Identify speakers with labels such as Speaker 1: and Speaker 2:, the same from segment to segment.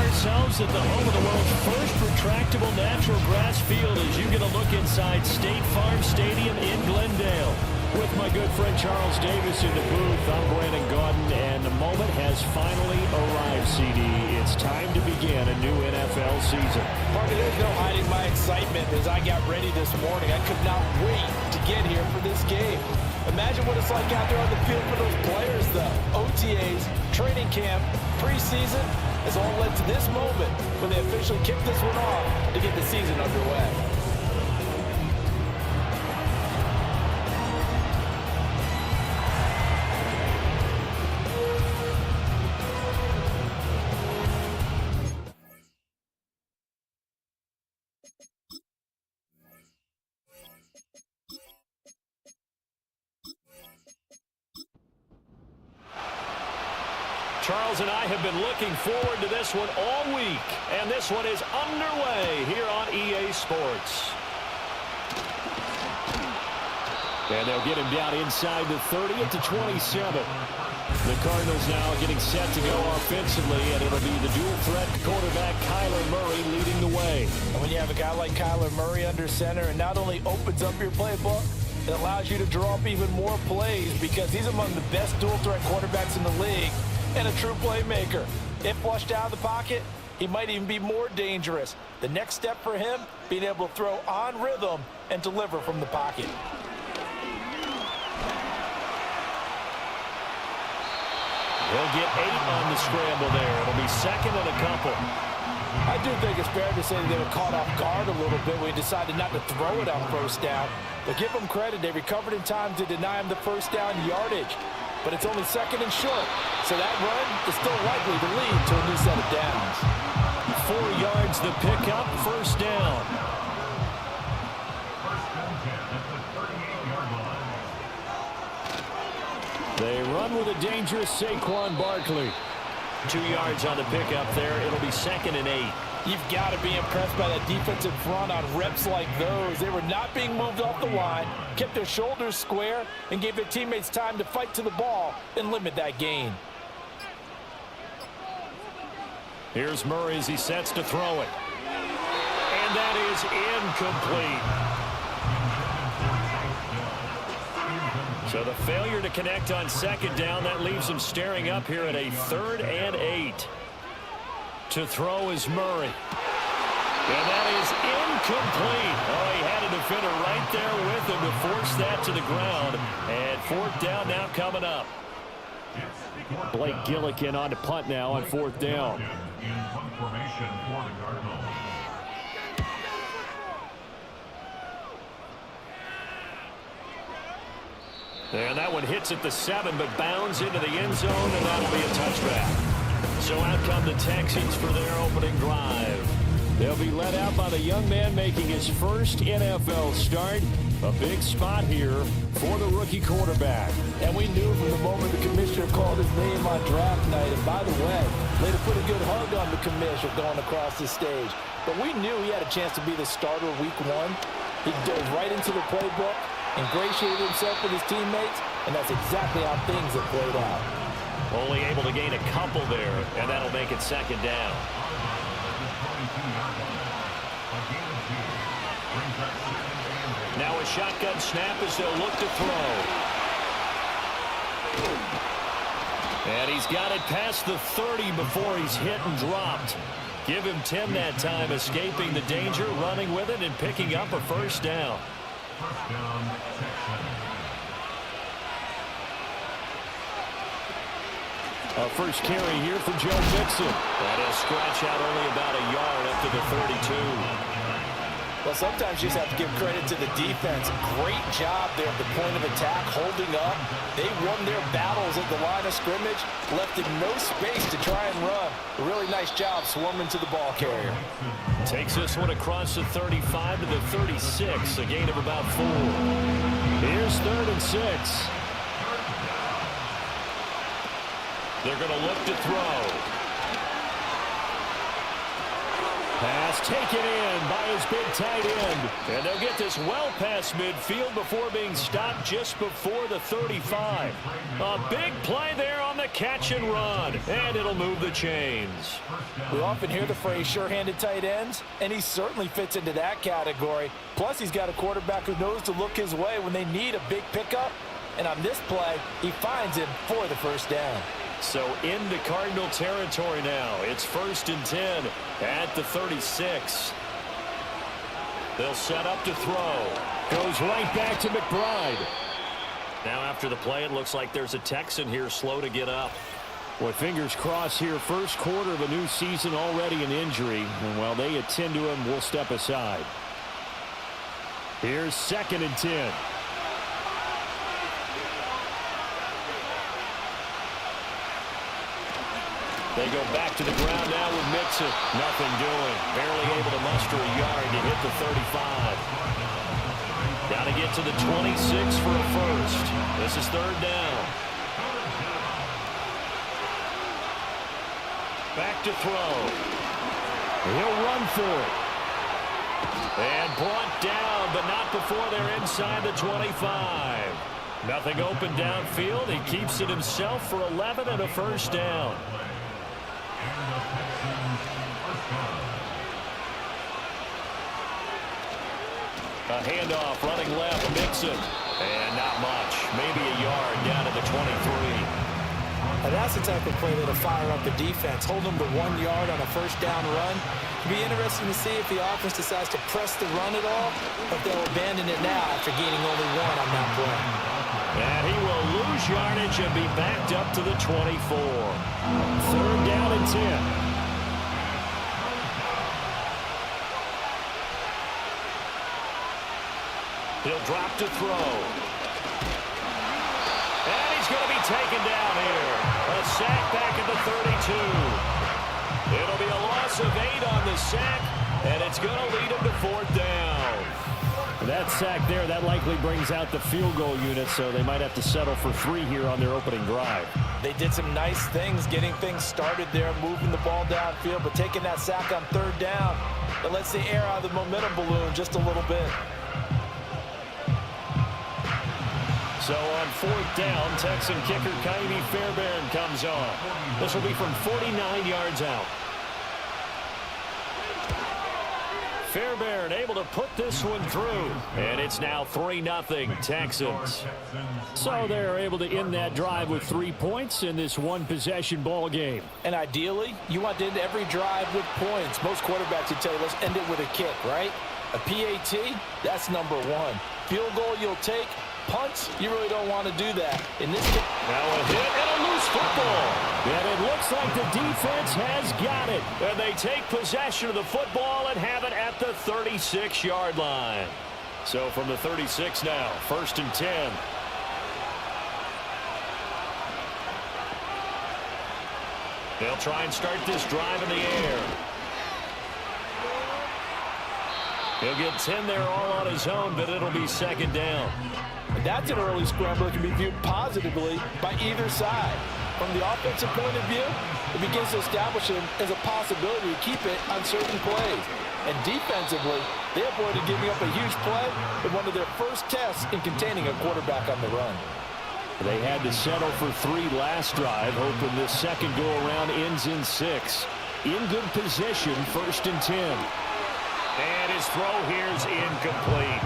Speaker 1: ourselves at the home of the world's first retractable natural grass field as you get a look inside State Farm Stadium in Glendale. With my good friend Charles Davis in the booth, I'm Brandon Gaudin, and the moment has finally arrived, CD. It's time to begin a new NFL season.
Speaker 2: Parker, there's no hiding my excitement as I got ready this morning. I could not wait to get here for this game. Imagine what it's like out there on the field for those players, though. OTAs, training camp, preseason has all led to this moment when they officially kick this one off to get the season underway.
Speaker 1: Charles and I have been looking forward to this one all week, and this one is underway here on EA Sports. And they'll get him down inside the 30 at the 27. The Cardinals now getting set to go offensively, and it'll be the dual-threat quarterback Kyler Murray leading the way.
Speaker 2: And when you have a guy like Kyler Murray under center, it not only opens up your playbook, it allows you to draw up even more plays because he's among the best dual-threat quarterbacks in the league and a true playmaker. If flushed out of the pocket, he might even be more dangerous. The next step for him, being able to throw on rhythm and deliver from the pocket.
Speaker 1: He'll get 8 on the scramble there. It'll be second and a couple.
Speaker 2: I do think it's fair to say that they were caught off guard a little bit when he decided not to throw it on first down. But give them credit, they recovered in time to deny him the first down yardage. But it's only second and short, so that run is still likely to lead to a new set of downs.
Speaker 1: 4 yards the pickup, first down. They run with a dangerous Saquon Barkley. 2 yards on the pickup there. It'll be second and 8.
Speaker 2: You've got to be impressed by that defensive front on reps like those. They were not being moved off the line, kept their shoulders square, and gave their teammates time to fight to the ball and limit that gain.
Speaker 1: Here's Murray as he sets to throw it. And that is incomplete. So the failure to connect on second down, that leaves him staring up here at a 3rd and 8. To throw is Murray. And that is incomplete. Oh, he had a defender right there with him to force that to the ground. And 4th down now coming up. Blake Gillikin on to punt now on 4th down. And that one hits at the 7, but bounds into the end zone, and that'll be a touchback. So out come the Texans for their opening drive. They'll be led out by the young man making his first NFL start. A big spot here for the rookie quarterback.
Speaker 2: And we knew from the moment the commissioner called his name on draft night. And by the way, laid a pretty good hug on the commissioner going across the stage. But we knew he had a chance to be the starter week 1. He dove right into the playbook, ingratiated himself with his teammates, and that's exactly how things have played out.
Speaker 1: Only able to gain a couple there, and that'll make it second down. Now a shotgun snap as they'll look to throw. And he's got it past the 30 before he's hit and dropped. Give him 10 that time, escaping the danger, running with it, and picking up a first down. First carry here for Joe Mixon. And he'll scratch out only about a yard up to the 32.
Speaker 2: Well, sometimes you just have to give credit to the defense. Great job there at the point of attack, holding up. They won their battles at the line of scrimmage, left in no space to try and run. A really nice job swarming to the ball carrier.
Speaker 1: Takes this one across the 35 to the 36, a gain of about 4. Here's 3rd and 6. They're going to look to throw. Pass taken in by his big tight end. And they'll get this well past midfield before being stopped just before the 35. A big play there on the catch and run. And it'll move the chains.
Speaker 2: We often hear the phrase sure-handed tight ends, and he certainly fits into that category. Plus, he's got a quarterback who knows to look his way when they need a big pickup. And on this play, he finds him for the first down.
Speaker 1: So into Cardinal territory now. It's 1st and 10 at the 36. They'll set up to throw. Goes right back to McBride. Now after the play, it looks like there's a Texan here slow to get up. Boy, fingers crossed here. First quarter of a new season, already an injury. And while they attend to him, we'll step aside. Here's 2nd and 10. They go back to the ground now with Mixon. Nothing doing. Barely able to muster a yard to hit the 35. Got to get to the 26 for a first. This is 3rd down. Back to throw. He'll run for it. And brought down, but not before they're inside the 25. Nothing open downfield. He keeps it himself for 11 and a first down. A handoff running left, Mixon. And not much. Maybe a yard down to the 23.
Speaker 2: Now that's the type of play that'll fire up the defense. Hold them to 1 yard on a first down run. It'll be interesting to see if the offense decides to press the run at all, or if they'll abandon it now after gaining only 1 on that play.
Speaker 1: And he will lose yardage and be backed up to the 24. 3rd down and 10. He'll drop to throw. And he's going to be taken down here. A sack back at the 32. It'll be a loss of 8 on the sack, and it's going to lead him to 4th down. That sack there, that likely brings out the field goal unit, so they might have to settle for 3 here on their opening drive.
Speaker 2: They did some nice things getting things started there, moving the ball downfield, but taking that sack on 3rd down, it lets the air out of the momentum balloon just a little bit.
Speaker 1: So on 4th down, Texan kicker Ka'imi Fairbairn comes on. This will be from 49 yards out. Fairbairn able to put this one through. And it's now 3-0 Texans. So they're able to end that drive with 3 points in this one-possession ball game.
Speaker 2: And ideally, you want to end every drive with points. Most quarterbacks would tell you, let's end it with a kick, right? A PAT, that's number 1. Field goal you'll take. Punts, you really don't want to do that. In this case,
Speaker 1: now a hit and a loose football. And it looks like the defense has got it. And they take possession of the football and have it at the 36-yard line. So from the 36 now, 1st and 10. They'll try and start this drive in the air. He'll get 10 there all on his own, but it'll be 2nd down.
Speaker 2: That's an early scramble that can be viewed positively by either side. From the offensive point of view, it begins to establish him as a possibility to keep it on certain plays. And defensively, they avoided giving up a huge play in one of their first tests in containing a quarterback on the run.
Speaker 1: They had to settle for 3 last drive, hoping this second go-around ends in 6. In good position, 1st and 10. And his throw here is incomplete.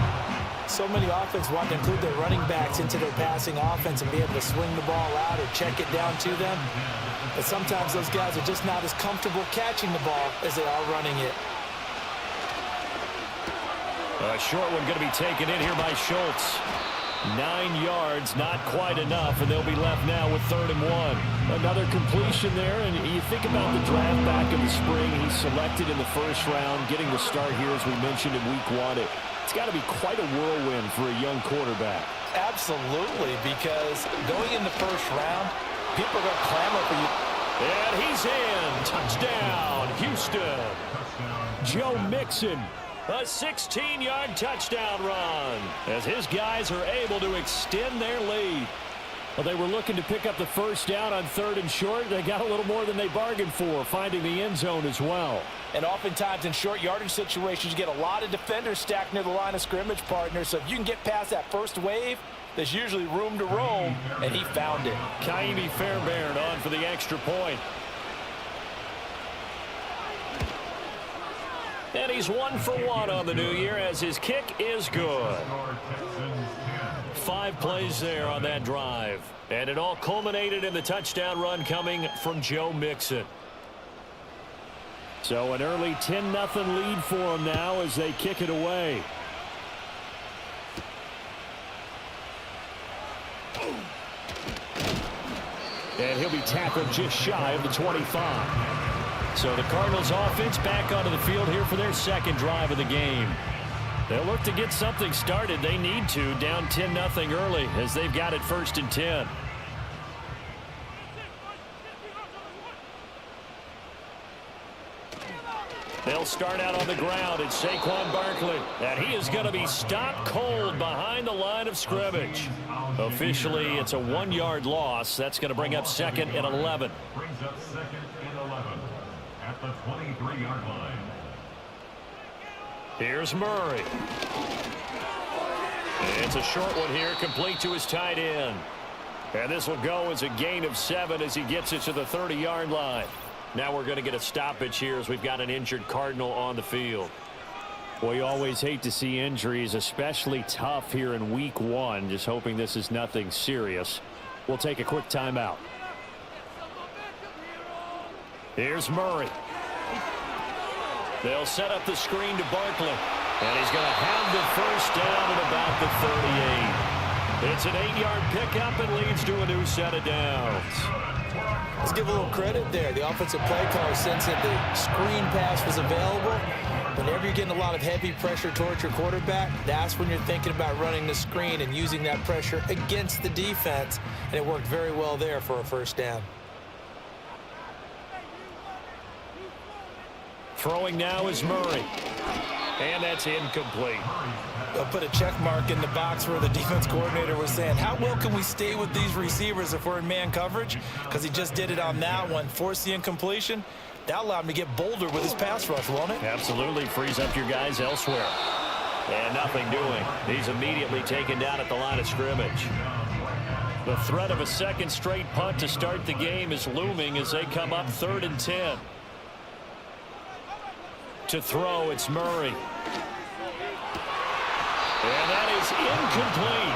Speaker 2: So many offenses want to include their running backs into their passing offense and be able to swing the ball out or check it down to them. But sometimes those guys are just not as comfortable catching the ball as they are running it.
Speaker 1: A short one going to be taken in here by Schultz. 9 yards, not quite enough, and they'll be left now with 3rd and 1. Another completion there, and you think about the draft back in the spring. He's selected in the 1st round, getting the start here, as we mentioned, in week 1. It's got to be quite a whirlwind for a young quarterback.
Speaker 2: Absolutely, because going in the 1st round, people are going to clamor for you.
Speaker 1: And he's in. Touchdown, Houston. Joe Mixon. A 16-yard touchdown run as his guys are able to extend their lead. Well, they were looking to pick up the first down on 3rd and short. They got a little more than they bargained for, finding the end zone as well.
Speaker 2: And oftentimes in short yardage situations, you get a lot of defenders stacked near the line of scrimmage, partner. So if you can get past that first wave, there's usually room to roam, and he found it.
Speaker 1: Kaimi Fairbairn on for the extra point. And he's 1 for 1 on the new year as his kick is good. 5 plays there on that drive. And it all culminated in the touchdown run coming from Joe Mixon. So an early 10-0 lead for them now as they kick it away. And he'll be tackled just shy of the 25. So the Cardinals offense back onto the field here for their second drive of the game. They'll look to get something started. They need to, down 10-0 early as they've got it 1st and 10. They'll start out on the ground. It's Saquon Barkley. And he is going to be stopped cold behind the line of scrimmage. Officially, it's a 1-yard loss. That's going to bring up 2nd and 11.
Speaker 3: Brings up 2nd and 11 at the 23-yard line.
Speaker 1: Here's Murray. It's a short one here, complete to his tight end. And this will go as a gain of 7 as he gets it to the 30-yard line. Now we're going to get a stoppage here as we've got an injured Cardinal on the field. Well, you always hate to see injuries, especially tough here in week 1. Just hoping this is nothing serious. We'll take a quick timeout. Here's Murray. They'll set up the screen to Barkley. And he's going to have the first down at about the 38. It's an 8-yard pickup and leads to a new set of downs.
Speaker 2: Let's give a little credit there. The offensive play caller sensed that the screen pass was available. Whenever you're getting a lot of heavy pressure towards your quarterback, that's when you're thinking about running the screen and using that pressure against the defense. And it worked very well there for a first down.
Speaker 1: Throwing now is Murray. And that's incomplete.
Speaker 2: They'll put a check mark in the box where the defense coordinator was saying, how well can we stay with these receivers if we're in man coverage? Because he just did it on that one. Forced the incompletion. That allowed him to get bolder with his pass rush, won't it?
Speaker 1: Absolutely. Frees up your guys elsewhere. And nothing doing. He's immediately taken down at the line of scrimmage. The threat of a second straight punt to start the game is looming as they come up 3rd and 10. To throw, it's Murray. And that is incomplete.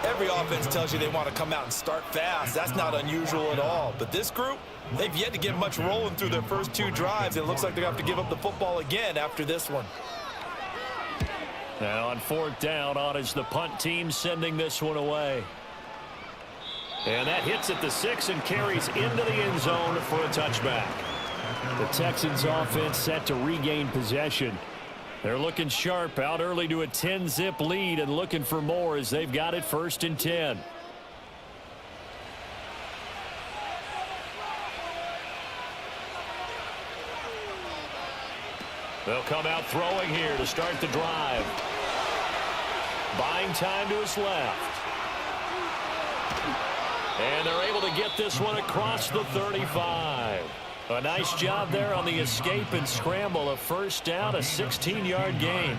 Speaker 2: Every offense tells you they want to come out and start fast. That's not unusual at all. But this group, they've yet to get much rolling through their first 2 drives. It looks like they're going to have to give up the football again after this one.
Speaker 1: Now on 4th down, on is the punt team sending this one away. And that hits at the 6 and carries into the end zone for a touchback. The Texans offense set to regain possession. They're looking sharp, out early to a 10-zip lead and looking for more as they've got it 1st and 10. They'll come out throwing here to start the drive. Buying time to his left. And they're able to get this one across the 35. A nice job there on the escape and scramble. A first down, a 16-yard gain.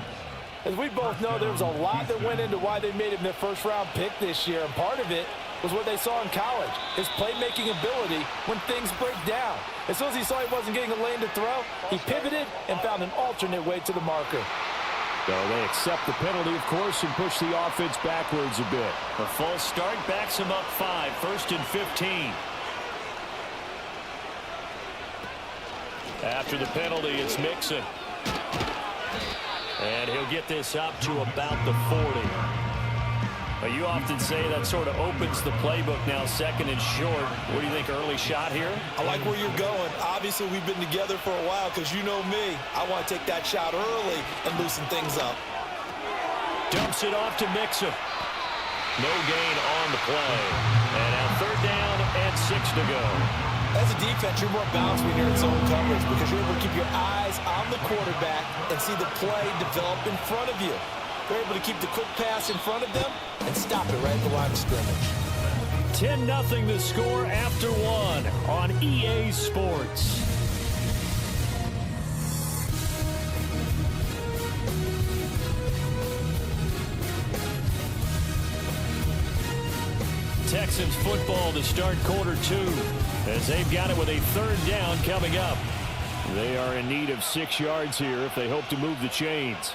Speaker 2: As we both know, there was a lot that went into why they made him their first-round pick this year, and part of it was what they saw in college, his playmaking ability when things break down. As soon as he saw he wasn't getting a lane to throw, he pivoted and found an alternate way to the marker.
Speaker 1: So they accept the penalty, of course, and push the offense backwards a bit. A false start backs him up 5, 1st and 15. After the penalty, it's Mixon. And he'll get this up to about the 40. Now, you often say that sort of opens the playbook now, 2nd and short. What do you think, early shot here?
Speaker 2: I like where you're going. Obviously, we've been together for a while because you know me. I want to take that shot early and loosen things up.
Speaker 1: Dumps it off to Mixon. No gain on the play. And now 3rd down and 6 to go.
Speaker 2: As a defense, you're more balanced when you're in zone coverage because you're able to keep your eyes on the quarterback and see the play develop in front of you. They're able to keep the quick pass in front of them and stop it right at the line of scrimmage.
Speaker 1: 10-0 the score after one on EA Sports. Texans football to start quarter two as they've got it with a third down coming up. They are in need of 6 yards here if they hope to move the chains.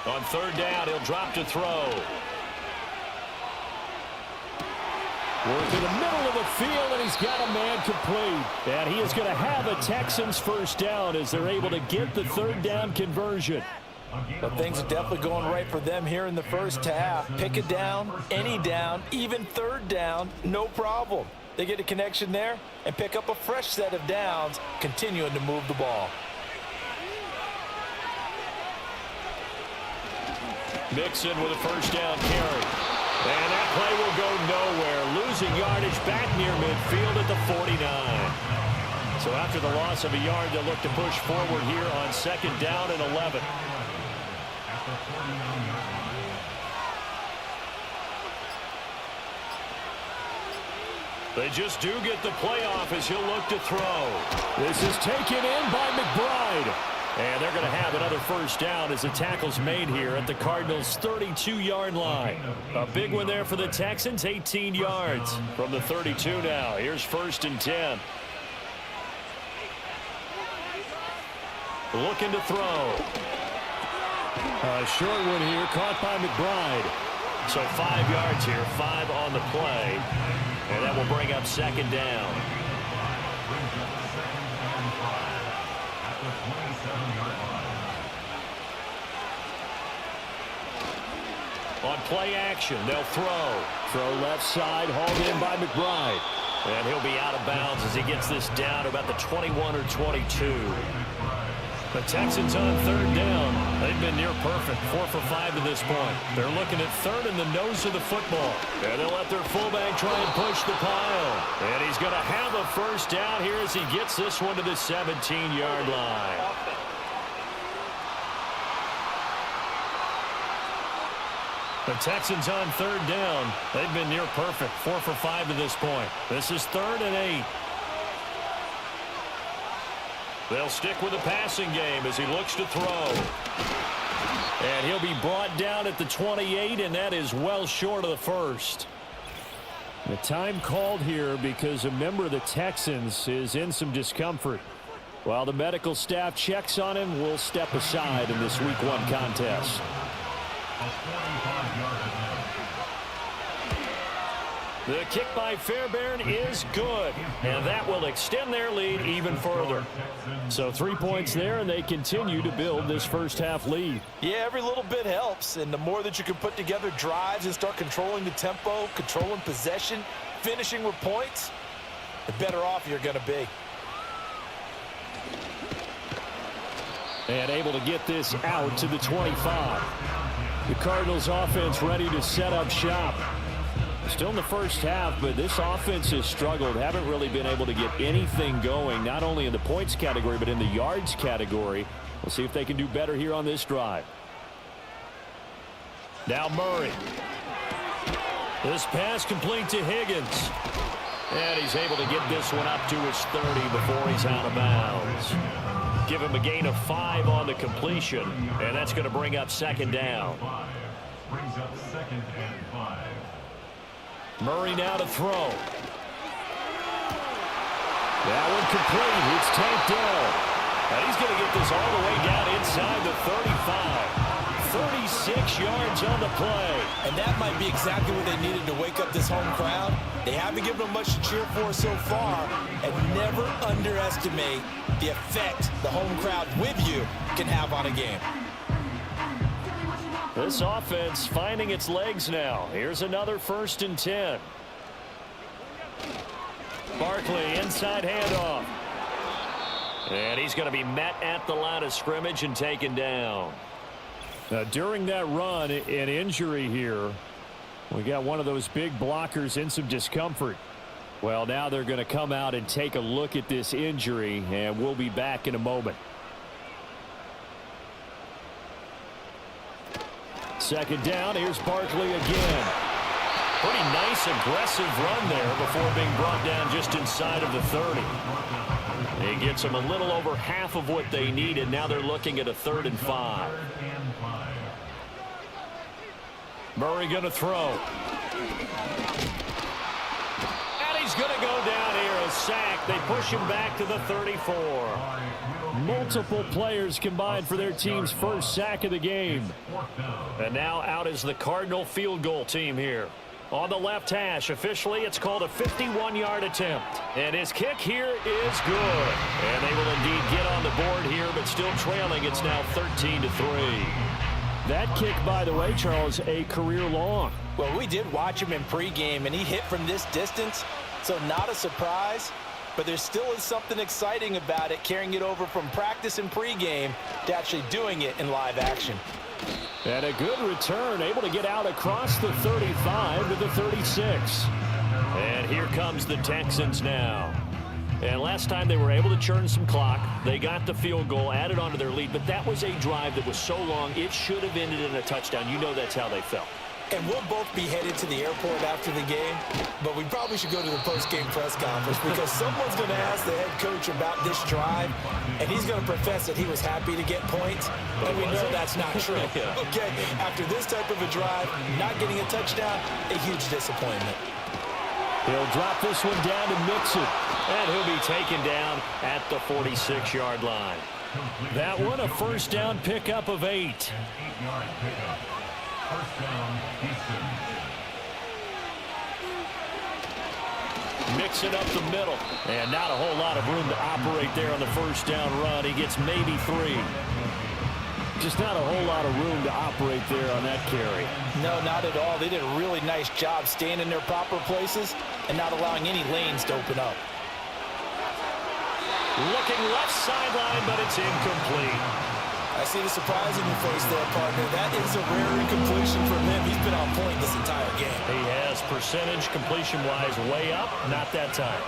Speaker 1: On third down, he'll drop to throw. Work in the middle of the field, and he's got a man complete. And he is going to have a Texans first down as they're able to get the third down conversion.
Speaker 2: But things are definitely going right for them here in the first half. Pick a down, any down, even third down, no problem. They get a connection there and pick up a fresh set of downs, continuing to move the ball.
Speaker 1: Mixon with a first down carry. And that play will go nowhere. Losing yardage back near midfield at the 49. So after the loss of a yard, they'll look to push forward here on second down and 11. They just do get the playoff as he'll look to throw. This is taken in by McBride. And they're going to have another first down as the tackle's made here at the Cardinals' 32-yard line. A big one there for the Texans, 18 yards from the 32 now. Here's first and 10. Looking to throw. A short one here, caught by McBride. So 5 yards here, 5 on the play. And that will bring up second down. On play action, they'll throw. Throw left side, hauled in by McBride. And he'll be out of bounds as he gets this down to about the 21 or 22. The Texans on third down. They've been near perfect, 4 for 5 to this point. They're looking at third in the nose of the football. And they'll let their fullback try and push the pile. And he's going to have a first down here as he gets this one to the 17-yard line. The Texans on third down. They've been near perfect, 4 for 5 to this point. This is 3rd and 8. They'll stick with the passing game as he looks to throw. And he'll be brought down at the 28, and that is well short of the first. The time called here because a member of the Texans is in some discomfort. While the medical staff checks on him, we'll step aside in this Week 1 contest. The kick by Fairbairn is good, and that will extend their lead even further. So 3 points there, and they continue to build this first half lead.
Speaker 2: Yeah, every little bit helps, and the more that you can put together drives and start controlling the tempo, controlling possession, finishing with points, the better off you're going to be.
Speaker 1: And able to get this out to the 25. The Cardinals offense ready to set up shop. Still in the first half, but this offense has struggled. Haven't really been able to get anything going, not only in the points category, but in the yards category. We'll see if they can do better here on this drive. Now Murray. This pass complete to Higgins. And he's able to get this one up to his 30 before he's out of bounds. Give him a gain of 5 on the completion, and that's going to bring up second down.
Speaker 3: Brings up 2nd and 5.
Speaker 1: Murray now to throw. That one complete. It's tanked down. And he's going to get this all the way down inside the 35. 36 yards on the play.
Speaker 2: And that might be exactly what they needed to wake up this home crowd. They haven't given them much to cheer for so far. And never underestimate the effect the home crowd with you can have on a game.
Speaker 1: This offense finding its legs now. Here's another 1st and 10. Barkley inside handoff. And he's going to be met at the line of scrimmage and taken down. During that run, an injury here. We got one of those big blockers in some discomfort. Well, now they're going to come out and take a look at this injury, and we'll be back in a moment. second down. Here's Barkley again. Pretty nice, aggressive run there before being brought down just inside of the 30. It gets them a little over half of what they needed. Now they're looking at a 3rd and 5. Murray going to throw. And he's going to go down here. A sack. They push him back to the 34. Multiple players combined for their team's first sack of the game. And now out is the Cardinal field goal team here. On the left hash, officially, it's called a 51-yard attempt. And his kick here is good. And they will indeed get on the board here, but still trailing. It's now 13-3. That kick, by the way, Charles, a career long.
Speaker 2: Well, we did watch him in pregame, and he hit from this distance, so not a surprise. But there still is something exciting about it, carrying it over from practice and pregame to actually doing it in live action.
Speaker 1: And a good return, able to get out across the 35 to the 36. And here comes the Texans now. And last time they were able to churn some clock. They got the field goal, added on to their lead, but that was a drive that was so long, it should have ended in a touchdown. You know that's how they felt.
Speaker 2: And we'll both be headed to the airport after the game, but we probably should go to the post-game press conference because someone's going to ask the head coach about this drive, and he's going to profess that he was happy to get points, and we know that's not true.
Speaker 1: Yeah.
Speaker 2: Okay, after this type of a drive, not getting a touchdown, a huge disappointment.
Speaker 1: He'll drop this one down to Mixon, and he'll be taken down at the 46-yard line. That one, a first down pickup of 8.
Speaker 3: First down, Houston.
Speaker 1: Mixing up the middle. And not a whole lot of room to operate there on the first down run. He gets maybe 3. Just not a whole lot of room to operate there on that carry.
Speaker 2: No, not at all. They did a really nice job staying in their proper places and not allowing any lanes to open up.
Speaker 1: Looking left sideline, but it's incomplete.
Speaker 2: I see the surprise in your face there, partner. That is a rare incompletion from him. He's been on point this entire game.
Speaker 1: He has percentage completion-wise way up. Not that time.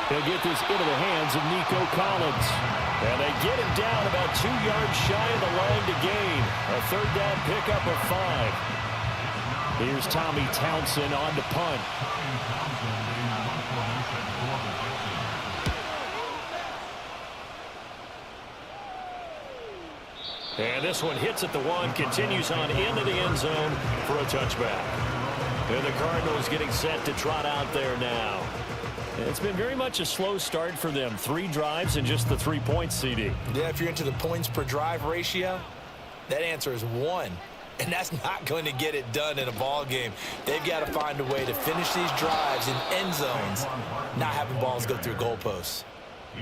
Speaker 1: He'll get this into the hands of Nico Collins. And they get him down about 2 yards shy of the line to gain. A third down pickup of 5. Here's Tommy Townsend on to punt. And this one hits at the 1, continues on into the end zone for a touchback. And the Cardinals getting set to trot out there now. It's been very much a slow start for them. 3 drives and just the 3 points, CD.
Speaker 2: Yeah, if you're into the points per drive ratio, that answer is 1. And that's not going to get it done in a ball game. They've got to find a way to finish these drives in end zones, not having balls go through goalposts.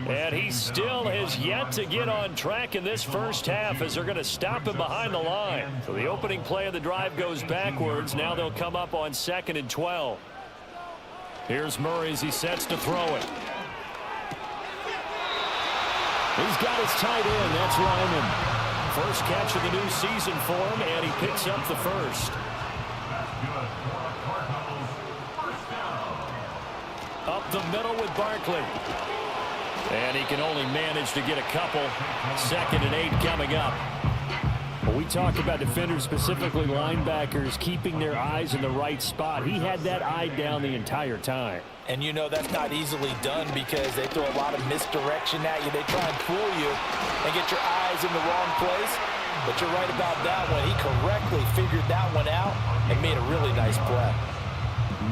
Speaker 1: And he still has yet to get on track in this first half as they're going to stop him behind the line. So the opening play of the drive goes backwards. Now they'll come up on 2nd and 12. Here's Murray as he sets to throw it. He's got his tight end. That's Lyman. First catch of the new season for him, and he picks up the first. Up the middle with Barkley. And he can only manage to get a couple. 2nd and 8 coming up. Well, we talk about defenders, specifically linebackers, keeping their eyes in the right spot. He had that eye down the entire time.
Speaker 2: And you know that's not easily done because they throw a lot of misdirection at you. They try and fool you and get your eyes in the wrong place. But you're right about that one. He correctly figured that one out and made a really nice play.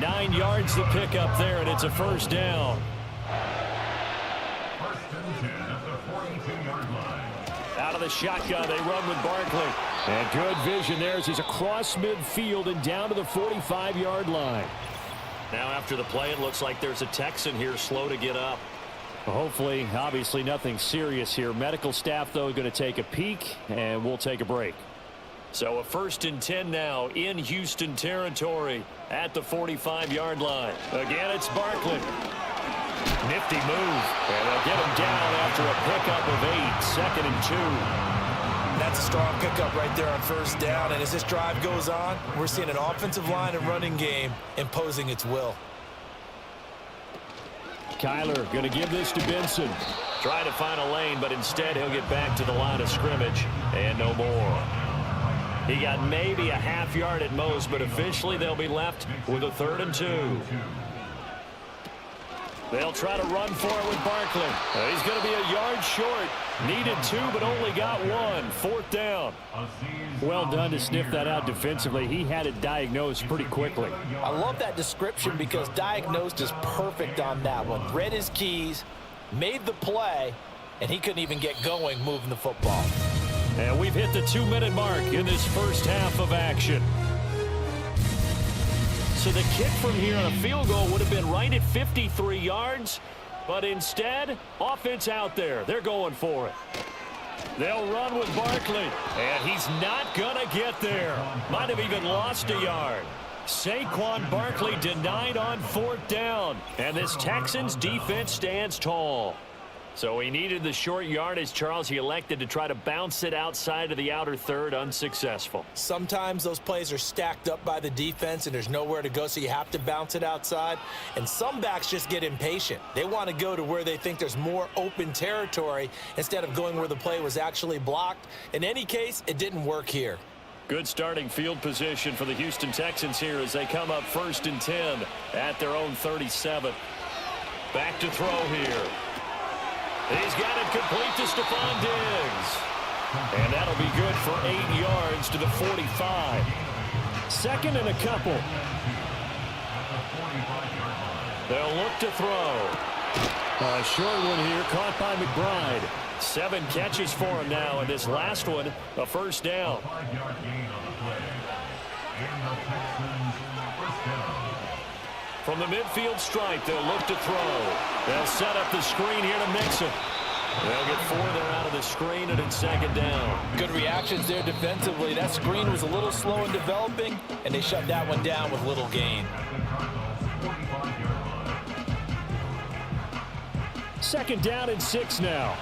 Speaker 1: 9 yards to pick up there, and it's a first down. Out of the shotgun, they run with Barkley. And good vision there as he's across midfield and down to the 45-yard line. Now after the play, it looks like there's a Texan here slow to get up. Well, hopefully, obviously nothing serious here. Medical staff, though, going to take a peek, and we'll take a break. So a 1st and 10 now in Houston territory at the 45-yard line. Again, it's Barkley. Nifty move, and they'll get him down after a pickup of 8, 2nd and 2.
Speaker 2: That's a strong pickup right there on first down, and as this drive goes on, we're seeing an offensive line and running game imposing its will.
Speaker 1: Kyler going to give this to Benson. Trying to find a lane, but instead he'll get back to the line of scrimmage and no more. He got maybe a half yard at most, but officially they'll be left with a 3rd and 2. They'll try to run for it with Barkley. He's going to be a yard short. Needed 2, but only got 1. 4th down. Well done to sniff that out defensively. He had it diagnosed pretty quickly.
Speaker 2: I love that description because diagnosed is perfect on that one. Read his keys, made the play, and he couldn't even get going moving the football.
Speaker 1: And we've hit the 2-minute mark in this first half of action. So the kick from here on a field goal would have been right at 53 yards. But instead, offense out there. They're going for it. They'll run with Barkley. And he's not going to get there. Might have even lost a yard. Saquon Barkley denied on 4th down. And this Texans defense stands tall. So he needed the short yardage, Charles. He elected to try to bounce it outside of the outer third, unsuccessful.
Speaker 2: Sometimes those plays are stacked up by the defense and there's nowhere to go, so you have to bounce it outside. And some backs just get impatient. They want to go to where they think there's more open territory instead of going where the play was actually blocked. In any case, it didn't work here.
Speaker 1: Good starting field position for the Houston Texans here as they come up 1st and 10 at their own 37. Back to throw here. He's got it complete to Stephon Diggs. And that'll be good for 8 yards to the 45. 2nd and a couple. They'll look to throw. A short one here caught by McBride. 7 catches for him now, and this last one, a 1st down. From the midfield stripe, they'll look to throw. They'll set up the screen here to Mixon. They'll get 4 there out of the screen, and it's 2nd down.
Speaker 2: Good reactions there defensively. That screen was a little slow in developing, and they shut that one down with little gain.
Speaker 1: 2nd down and 6 now.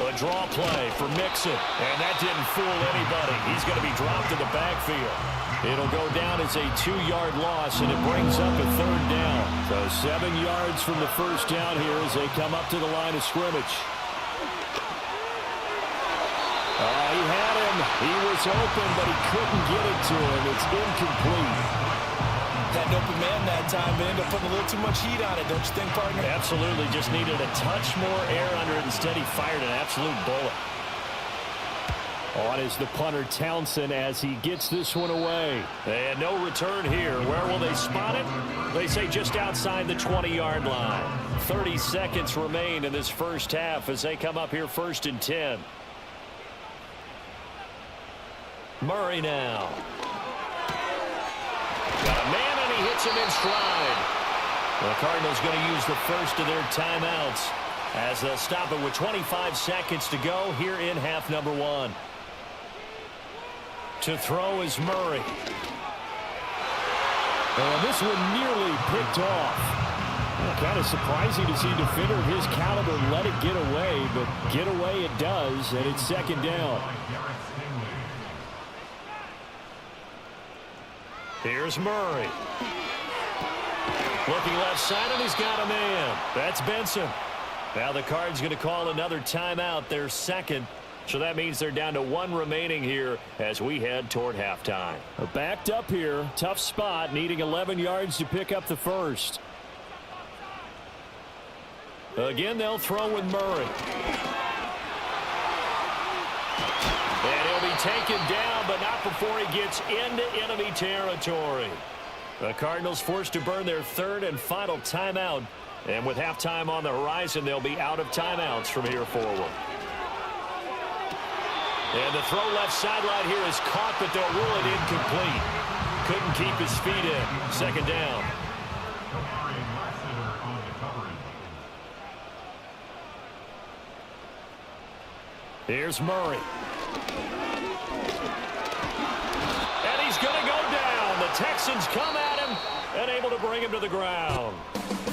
Speaker 1: A draw play for Mixon, and that didn't fool anybody. He's going to be dropped in the backfield. It'll go down as a 2-yard loss, and it brings up a 3rd down. So 7 yards from the 1st down here as they come up to the line of scrimmage. He had him. He was open, but he couldn't get it to him. It's incomplete.
Speaker 2: Had an open man that time, but ended up putting a little too much heat on it, don't you think, partner?
Speaker 1: Absolutely. Just needed a touch more air under it. Instead, he fired an absolute bullet. On is the punter, Townsend, as he gets this one away. And no return here. Where will they spot it? They say just outside the 20-yard line. 30 seconds remain in this first half as they come up here 1st and 10. Murray now. Got a man, and he hits him in stride. The Cardinals going to use the first of their timeouts as they'll stop it with 25 seconds to go here in half number 1. To throw is Murray. And this one nearly picked off. Well, kind of surprising to see a defender of his caliber let it get away, but get away it does, and it's 2nd down. Here's Murray. Looking left side, and he's got a man. That's Benson. Now the Cards going to call another timeout, their 2nd. So that means they're down to 1 remaining here as we head toward halftime. Backed up here. Tough spot, needing 11 yards to pick up the 1st. Again, they'll throw with Murray. And he'll be taken down, but not before he gets into enemy territory. The Cardinals forced to burn their 3rd and final timeout. And with halftime on the horizon, they'll be out of timeouts from here forward. And the throw left sideline here is caught, but they'll rule it incomplete. Couldn't keep his feet in. 2nd down. Here's Murray. And he's going to go down. The Texans come at him and able to bring him to the ground.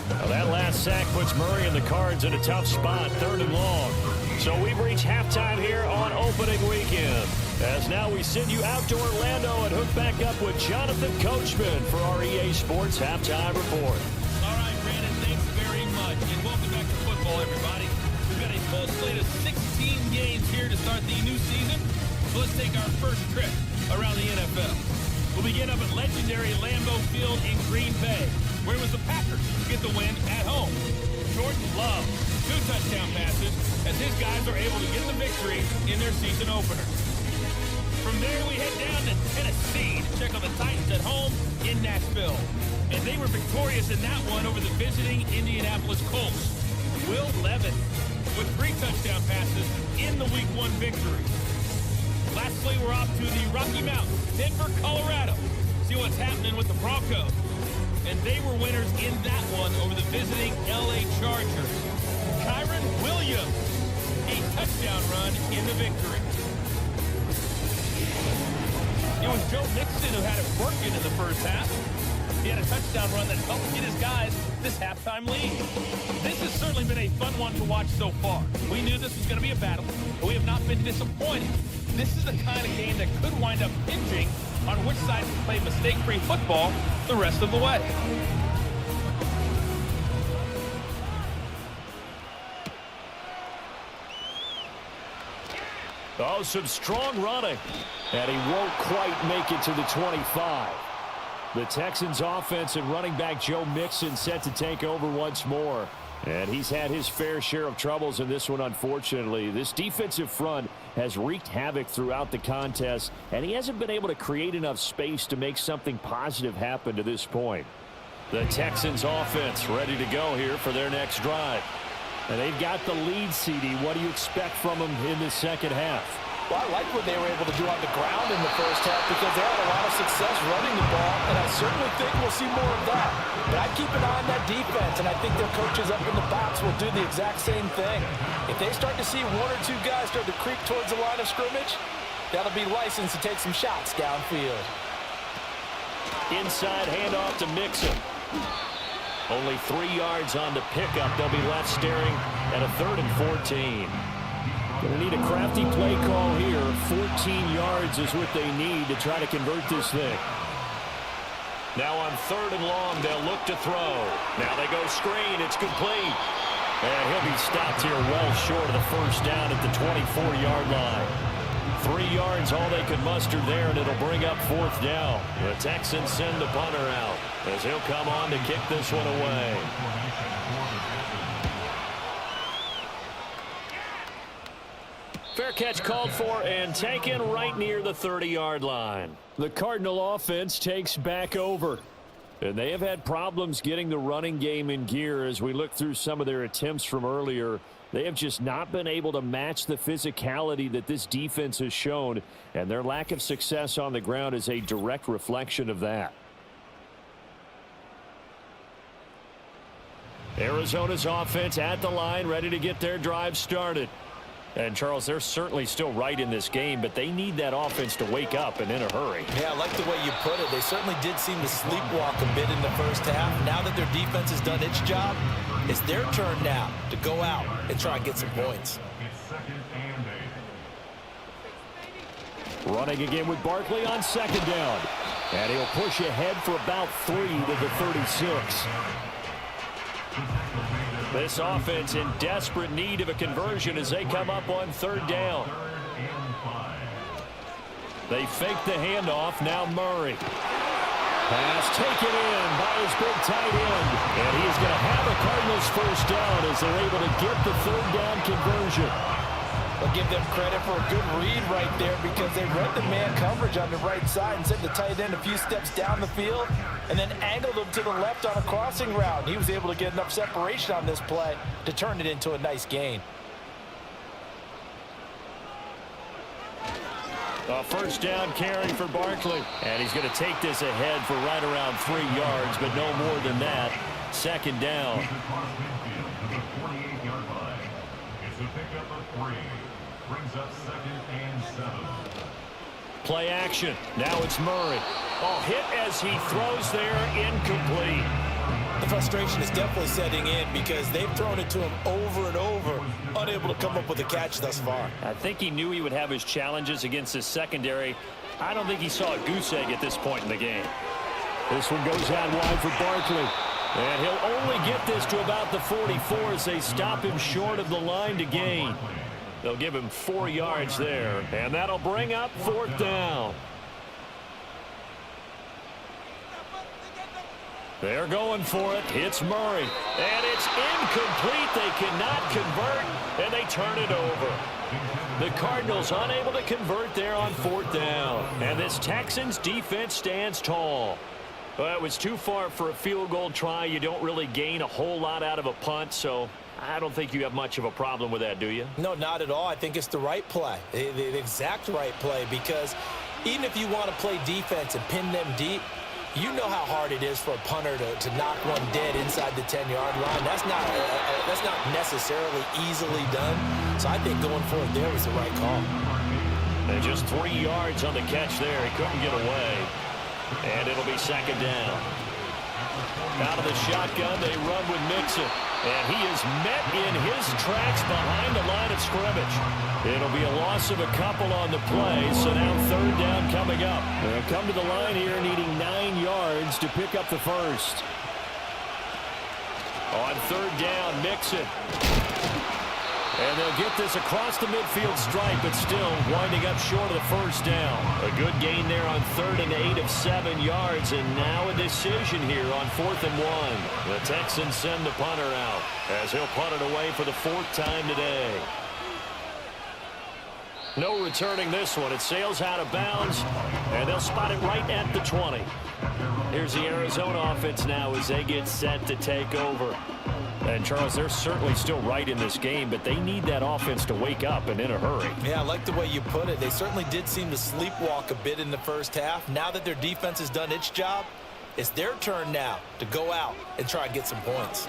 Speaker 1: Now that last sack puts Murray and the Cards in a tough spot, 3rd and long. So So we've reached halftime here on opening weekend. As now we send you out to Orlando and hook back up with Jonathan Coachman for our EA Sports Halftime Report.
Speaker 4: All right, Brandon, thanks very much. And welcome back to football, everybody. We've got a full slate of 16 games here to start the new season. So let's take our first trip around the NFL. We'll begin up at legendary Lambeau Field in Green Bay, where it was the Packers who get the win at home. Jordan Love, 2 touchdown passes, as his guys are able to get the victory in their season opener. From there, we head down to Tennessee to check on the Titans at home in Nashville. And they were victorious in that one over the visiting Indianapolis Colts. Will Levis with 3 touchdown passes in the Week 1 victory. Lastly, we're off to the Rocky Mountains, Denver, Colorado. See what's happening with the Broncos. And they were winners in that one over the visiting LA Chargers. Kyron Williams, a touchdown run in the victory. It was Joe Mixon who had it working in the first half. He had a touchdown run that helped get his guys this halftime lead. This has certainly been a fun one to watch so far. We knew this was going to be a battle, but we have not been disappointed. This is the kind of game that could wind up hinging on which side can play mistake-free football the rest of the way.
Speaker 1: Oh, some strong running. And he won't quite make it to the 25. The Texans offense and running back Joe Mixon set to take over once more. And he's had his fair share of troubles in this one, unfortunately. This defensive front has wreaked havoc throughout the contest, and he hasn't been able to create enough space to make something positive happen to this point. The Texans offense ready to go here for their next drive. And they've got the lead, CD. What do you expect from them in the second half?
Speaker 2: Well, I like what they were able to do on the ground in the first half because they had a lot of success running the ball, and I certainly think we'll see more of that. But I keep an eye on that defense, and I think their coaches up in the box will do the exact same thing. If they start to see 1 or 2 guys start to creep towards the line of scrimmage, that'll be licensed to take some shots downfield.
Speaker 1: Inside handoff to Mixon. Only 3 yards on the pickup. They'll be left staring at a 3rd and 14. Going to need a crafty play call here. 14 yards is what they need to try to convert this thing. Now on 3rd and long, they'll look to throw. Now they go screen. It's complete. And he'll be stopped here well short of the first down at the 24-yard line. 3 yards, all they could muster there, and it'll bring up 4th down. The Texans send the punter out as he'll come on to kick this one away. Fair catch called for and taken right near the 30-yard line. The Cardinal offense takes back over. And they have had problems getting the running game in gear as we look through some of their attempts from earlier. They have just not been able to match the physicality that this defense has shown, and their lack of success on the ground is a direct reflection of that. Arizona's offense at the line, ready to get their drive started. And, Charles, they're certainly still right in this game, but they need that offense to wake up and in a hurry.
Speaker 2: Yeah, I like the way you put it. They certainly did seem to sleepwalk a bit in the first half. Now that their defense has done its job, it's their turn now to go out and try and get some points.
Speaker 1: Running again with Barkley on 2nd down. And he'll push ahead for about 3 to the 36. This offense in desperate need of a conversion as they come up on 3rd down. They fake the handoff. Now Murray. Pass taken in by his big tight end. And he is going to have the Cardinals first down as they're able to get the 3rd down conversion.
Speaker 2: I'll give them credit for a good read right there because they read the man coverage on the right side and sent the tight end a few steps down the field and then angled him to the left on a crossing route. He was able to get enough separation on this play to turn it into a nice gain.
Speaker 1: A first down carry for Barkley. And he's going to take this ahead for right around 3 yards, but no more than that. 2nd down.
Speaker 3: Brings up 2nd and 7.
Speaker 1: Play action. Now it's Murray. Oh, hit as he throws there, incomplete.
Speaker 2: The frustration is definitely setting in because they've thrown it to him over and over unable to come up with a catch thus far.
Speaker 1: I think he knew he would have his challenges against his secondary. I don't think he saw a goose egg at this point in the game.
Speaker 5: This one goes out wide for Barkley.
Speaker 1: And he'll only get this to about the 44 as they stop him short of the line to gain. They'll give him 4 yards there, and that'll bring up 4th down. They're going for it. It's Murray. And it's incomplete. They cannot convert, and they turn it over. The Cardinals unable to convert there on 4th down. And this Texans defense stands tall. Well, it was too far for a field goal try. You don't really gain a whole lot out of a punt, so I don't think you have much of a problem with that, do you?
Speaker 2: No, not at all. I think it's the right play, the exact right play, because even if you want to play defense and pin them deep, you know how hard it is for a punter to knock one dead inside the 10-yard line. That's not necessarily easily done. So I think going for it there was the right call.
Speaker 1: And just 3 yards on the catch there. He couldn't get away. And it'll be 2nd down. Out of the shotgun, they run with Mixon. And he is met in his tracks behind the line of scrimmage. It'll be a loss of a couple on the play, so now 3rd down coming up.
Speaker 5: They'll come to the line here needing 9 yards to pick up the first.
Speaker 1: On 3rd down, Mixon. And they'll get this across the midfield stripe, but still winding up short of the 1st down. A good gain there on 3rd and 8 of 7 yards, and now a decision here on 4th and 1. The Texans send the punter out as he'll punt it away for the 4th time today. No returning this one. It sails out of bounds, and they'll spot it right at the 20. Here's the Arizona offense now as they get set to take over. And, Charles, they're certainly still right in this game, but they need that offense to wake up and in a hurry.
Speaker 2: Yeah, I like the way you put it. They certainly did seem to sleepwalk a bit in the first half. Now that their defense has done its job, it's their turn now to go out and try and get some points.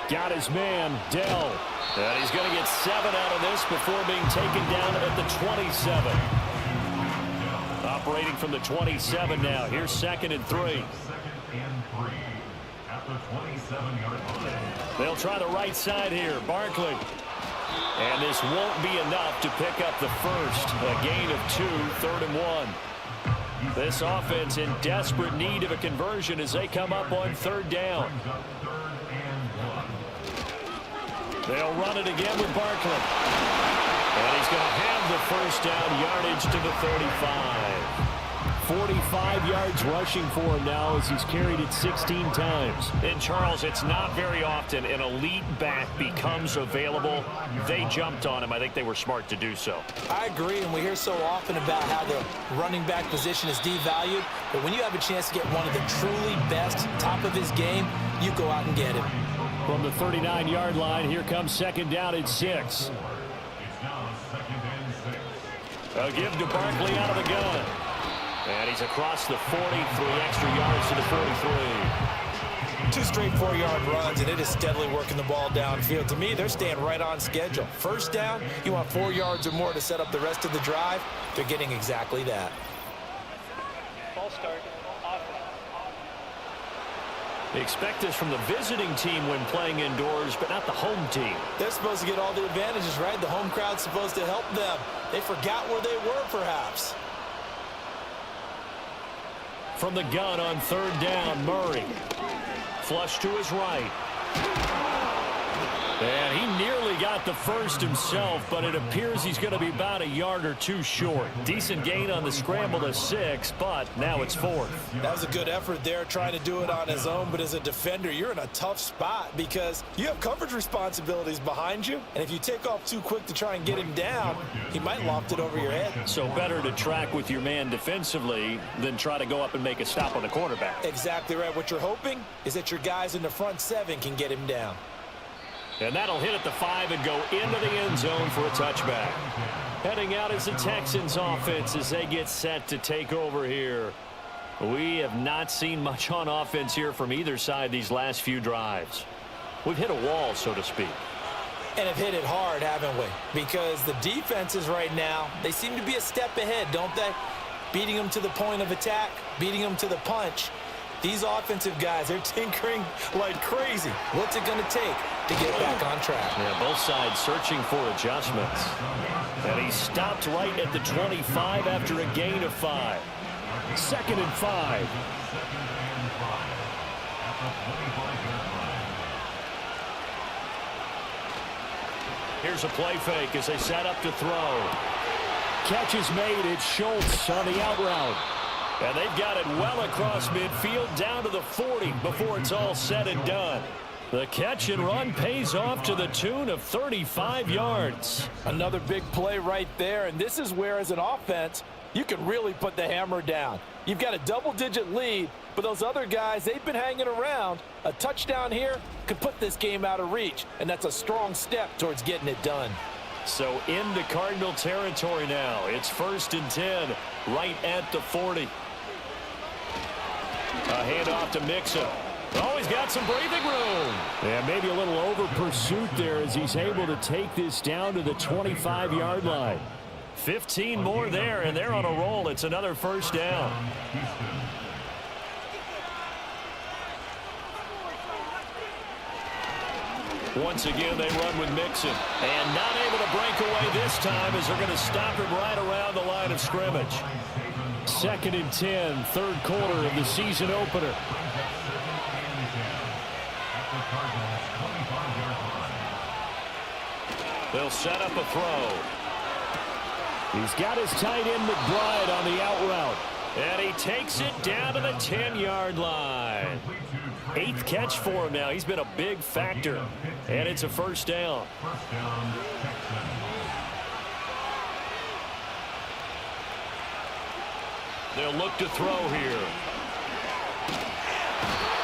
Speaker 1: Got his man, Dell. And he's going to get 7 out of this before being taken down at the 27. Operating from the 27 now. Here's 2nd and 3.
Speaker 3: 2nd and 3 at the 27-yard line.
Speaker 1: They'll try the right side here. Barkley. And this won't be enough to pick up the first. A gain of 2, 3rd and 1. This offense in desperate need of a conversion as they come up on 3rd down. They'll run it again with Barkley. And he's going to have the 1st down, yardage to the 35.
Speaker 5: 45 yards rushing for him now as he's carried it 16 times.
Speaker 1: And, Charles, it's not very often an elite back becomes available. They jumped on him. I think they were smart to do so.
Speaker 2: I agree, and we hear so often about how the running back position is devalued. But when you have a chance to get one of the truly best, top of his game, you go out and get him.
Speaker 5: From the 39-yard line, here comes 2nd down and 6.
Speaker 3: It's now 2nd and 6.
Speaker 1: A give to Barkley out of the gun. And he's across the 40, 3 extra yards to the 43.
Speaker 2: 2 straight 4-yard runs, and it is steadily working the ball downfield. To me, they're staying right on schedule. 1st down, you want 4 yards or more to set up the rest of the drive. They're getting exactly that.
Speaker 6: False start.
Speaker 1: They expect this from the visiting team when playing indoors, but not the home team.
Speaker 2: They're supposed to get all the advantages, right? The home crowd's supposed to help them. They forgot where they were, perhaps.
Speaker 1: From the gun on 3rd down, Murray. Flush to his right. And he nearly got the first himself, but it appears he's going to be about a yard or 2 short. Decent gain on the scramble to 6, but now it's 4th.
Speaker 2: That was a good effort there, trying to do it on his own, but as a defender, you're in a tough spot because you have coverage responsibilities behind you, and if you take off too quick to try and get him down, he might loft it over your head.
Speaker 1: So better to track with your man defensively than try to go up and make a stop on the quarterback.
Speaker 2: Exactly right. What you're hoping is that your guys in the front 7 can get him down.
Speaker 1: And that'll hit at the 5 and go into the end zone for a touchback. Heading out is the Texans offense as they get set to take over here. We have not seen much on offense here from either side these last few drives. We've hit a wall, so to speak.
Speaker 2: And have hit it hard, haven't we? Because the defenses right now, they seem to be a step ahead, don't they? Beating them to the point of attack, beating them to the punch. These offensive guys, they're tinkering like crazy. What's it going to take? to get back on track.
Speaker 1: Yeah, both sides searching for adjustments. And he stopped right at the 25 after a gain of 5.
Speaker 5: 2nd and 5.
Speaker 1: Here's a play fake as they set up to throw.
Speaker 5: Catch is made. It's Schultz on the out route.
Speaker 1: And they've got it well across midfield down to the 40 before it's all said and done. The catch and run pays off to the tune of 35 yards.
Speaker 2: Another big play right there, and this is where, as an offense, you can really put the hammer down. You've got a double-digit lead, but those other guys, they've been hanging around. A touchdown here could put this game out of reach, and that's a strong step towards getting it done.
Speaker 1: So into Cardinal territory now. It's 1st and 10, right at the 40. A handoff to Mixon. Oh, he's got some breathing room.
Speaker 5: Yeah, maybe a little over pursuit there as he's able to take this down to the 25-yard line.
Speaker 1: 15 more there, and they're on a roll. It's another 1st down. Once again, they run with Mixon. And not able to break away this time as they're going to stop him right around the line of scrimmage.
Speaker 5: 2nd and 10, 3rd quarter of the season opener.
Speaker 1: They'll set up a throw.
Speaker 5: He's got his tight end McBride on the out route.
Speaker 1: And he takes it down to the 10-yard line. 8th catch for him now. He's been a big factor. And it's a 1st down. They'll look to throw here.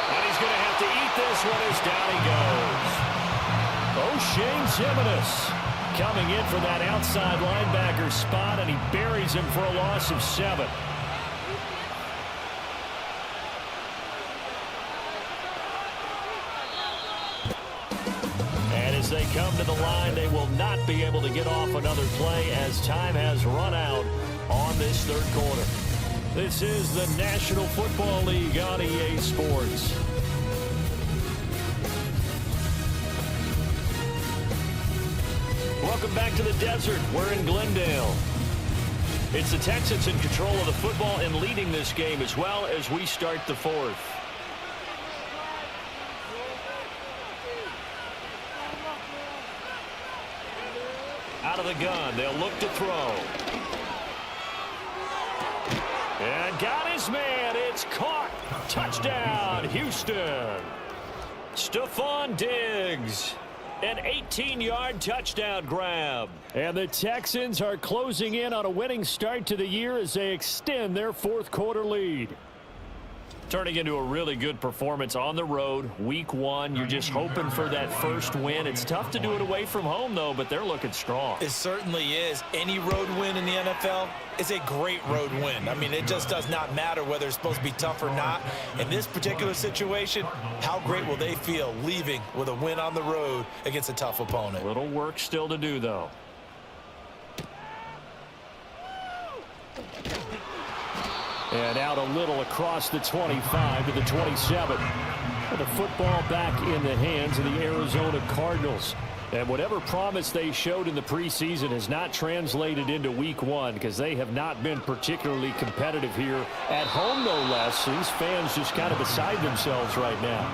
Speaker 1: And he's going to have to eat this one as down he goes. O'Shane Jimenez coming in for that outside linebacker spot, and he buries him for a loss of 7. And as they come to the line, they will not be able to get off another play as time has run out on this 3rd quarter. This is the National Football League on EA Sports. Welcome back to the desert. We're in Glendale. It's the Texans in control of the football and leading this game as well as we start the 4th. Out of the gun, they'll look to throw. And got his man. It's caught. Touchdown, Houston. Stephon Diggs. An 18-yard touchdown grab.
Speaker 5: And the Texans are closing in on a winning start to the year as they extend their 4th quarter lead.
Speaker 1: Turning into a really good performance on the road. Week 1, you're just hoping for that first win. It's tough to do it away from home, though, but they're looking strong.
Speaker 2: It certainly is. Any road win in the NFL is a great road win. I mean, it just does not matter whether it's supposed to be tough or not. In this particular situation, how great will they feel leaving with a win on the road against a tough opponent?
Speaker 1: Little work still to do, though.
Speaker 5: And out a little across the 25 to the 27. The football back in the hands of the Arizona Cardinals. And whatever promise they showed in the preseason has not translated into week 1 because they have not been particularly competitive here at home, no less. These fans just kind of beside themselves right now.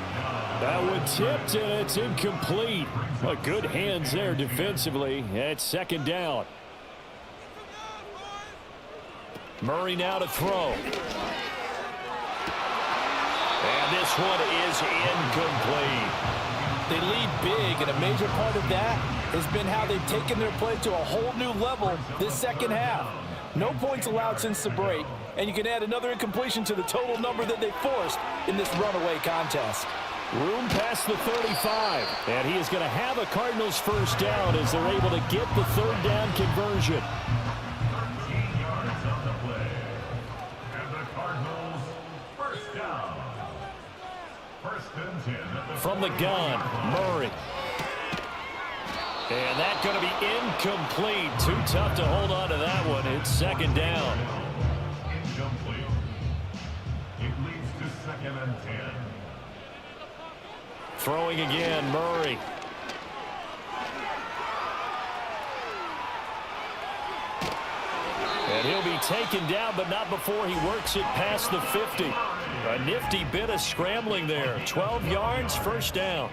Speaker 5: That one tipped, and it's incomplete. But good hands there defensively. It's 2nd down.
Speaker 1: Murray now to throw. And this one is incomplete.
Speaker 2: They lead big, and a major part of that has been how they've taken their play to a whole new level this 2nd half. No points allowed since the break, and you can add another incompletion to the total number that they forced in this runaway contest.
Speaker 5: Room past the 35, and he is going to have a Cardinals 1st down as they're able to get the 3rd down conversion.
Speaker 3: 13 yards on the play. And the Cardinals 1st down. 1st and 10.
Speaker 1: From the gun, Murray. And that's going to be incomplete. Too tough to hold on to that one. It's 2nd down.
Speaker 3: Incomplete. It leads to 2nd and 10.
Speaker 1: Throwing again, Murray.
Speaker 5: And he'll be taken down, but not before he works it past the 50. A nifty bit of scrambling there. 12 yards, first down.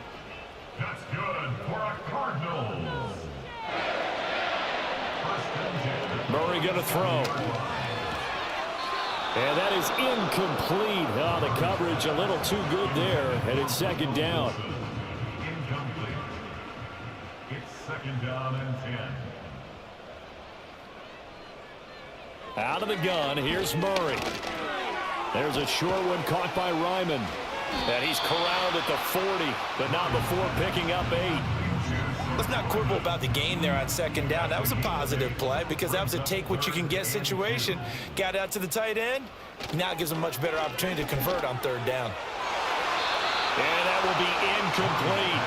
Speaker 3: That's good for a Cardinals.
Speaker 5: Murray going to throw. And that is incomplete. Oh, the coverage a little too good there. And it's second down.
Speaker 3: Incomplete. It's second down and 10.
Speaker 5: Out of the gun, here's Murray. There's a short one caught by Ryman. And he's corralled at the 40, but not before picking up 8.
Speaker 2: Let's not quibble about the gain there on second down. That was a positive play because that was a take-what-you-can-get situation. Got out to the tight end. Now it gives him a much better opportunity to convert on third down.
Speaker 5: And that will be incomplete.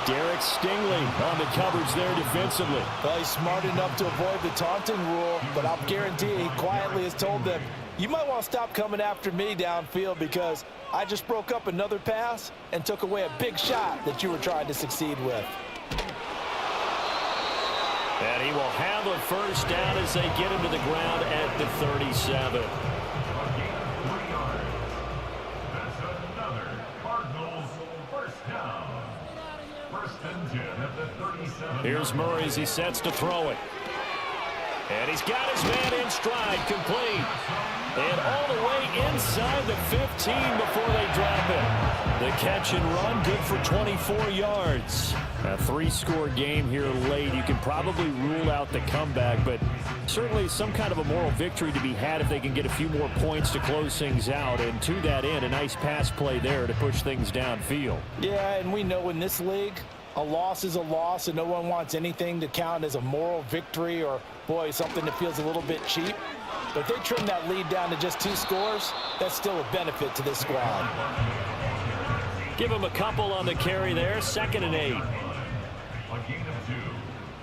Speaker 5: Derek Stingley on the coverage there defensively.
Speaker 2: Well, he's smart enough to avoid the taunting rule, but I'll guarantee he quietly has told them, you might want to stop coming after me downfield because I just broke up another pass and took away a big shot that you were trying to succeed with.
Speaker 5: And he will have a first down as they get him to the ground at the 37.
Speaker 3: That's another Cardinals first down. First and 10 at the 37.
Speaker 5: Here's Murray as he sets to throw it. And he's got his man in stride, complete. And all the way inside the 15 before they drop it. The catch and run, good for 24 yards. A 3-score game here late. You can probably rule out the comeback, but certainly some kind of a moral victory to be had if they can get a few more points to close things out. And to that end, a nice pass play there to push things downfield.
Speaker 2: Yeah, and we know in this league, a loss is a loss, and no one wants anything to count as a moral victory or, boy, something that feels a little bit cheap. But if they trim that lead down to just 2 scores, that's still a benefit to this squad.
Speaker 5: Give him a couple on the carry there, 2nd and 8.
Speaker 3: A gain of 2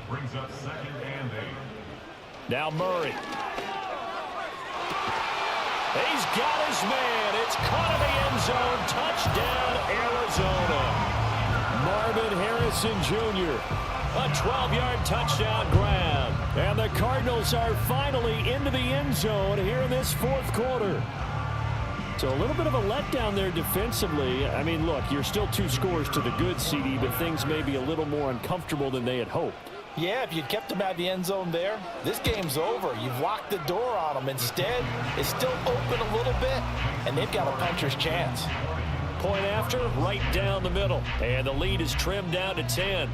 Speaker 3: brings up 2nd and 8.
Speaker 5: Now Murray. He's got his man. It's caught in the end zone. Touchdown, Arizona. Marvin Harrison Jr. A 12-yard touchdown grab. And the Cardinals are finally into the end zone here in this 4th quarter. So a little bit of a letdown there defensively. I mean, look, you're still 2 scores to the good, CD, but things may be a little more uncomfortable than they had hoped.
Speaker 2: Yeah, if you'd kept them out of the end zone there, this game's over. You've locked the door on them. Instead, it's still open a little bit, and they've got a puncher's chance.
Speaker 5: Point after, right down the middle. And the lead is trimmed down to 10.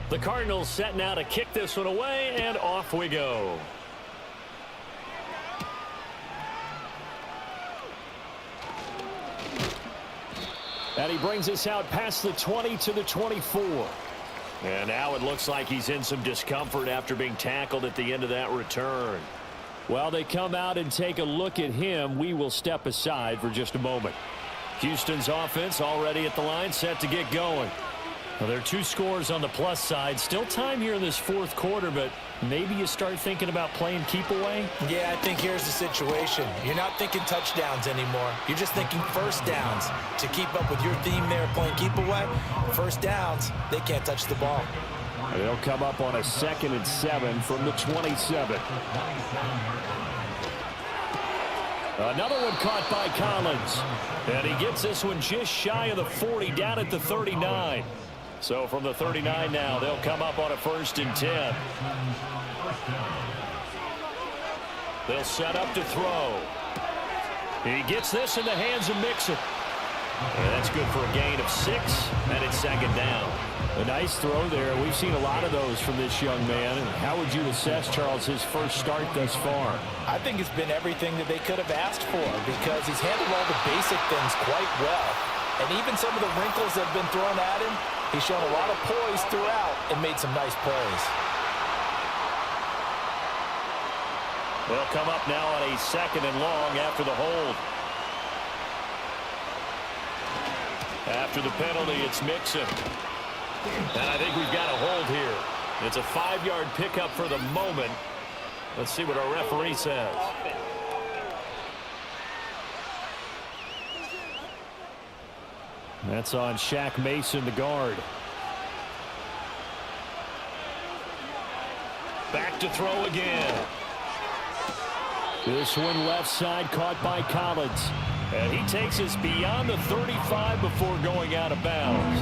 Speaker 5: The Cardinals set now to kick this one away, and off we go. And he brings us out past the 20 to the 24. And now it looks like he's in some discomfort after being tackled at the end of that return. While they come out and take a look at him, we will step aside for just a moment. Houston's offense already at the line, set to get going. Well, there are 2 scores on the plus side. Still time here in this 4th quarter, but maybe you start thinking about playing keep away?
Speaker 2: Yeah, I think here's the situation. You're not thinking touchdowns anymore. You're just thinking first downs. To keep up with your theme there, playing keep away, first downs, they can't touch the ball.
Speaker 5: They'll come up on a 2nd and 7 from the 27. Another one caught by Collins. And he gets this one just shy of the 40, down at the 39. So from the 39 now, they'll come up on a 1st and 10. They'll set up to throw. He gets this in the hands of Mixon. And that's good for a gain of 6, and it's 2nd down. A nice throw there. We've seen a lot of those from this young man. How would you assess, Charles, his first start thus far?
Speaker 2: I think it's been everything that they could have asked for because he's handled all the basic things quite well. And even some of the wrinkles that have been thrown at him, he's shown a lot of poise throughout and made some nice plays.
Speaker 5: They'll come up now on a 2nd and long after the hold. After the penalty, it's Mixon. And I think we've got a hold here. It's a 5-yard pickup for the moment. Let's see what our referee says. That's on Shaq Mason, the guard.
Speaker 1: Back to throw again.
Speaker 5: This one left side caught by Collins.
Speaker 1: And he takes us beyond the 35 before going out of bounds.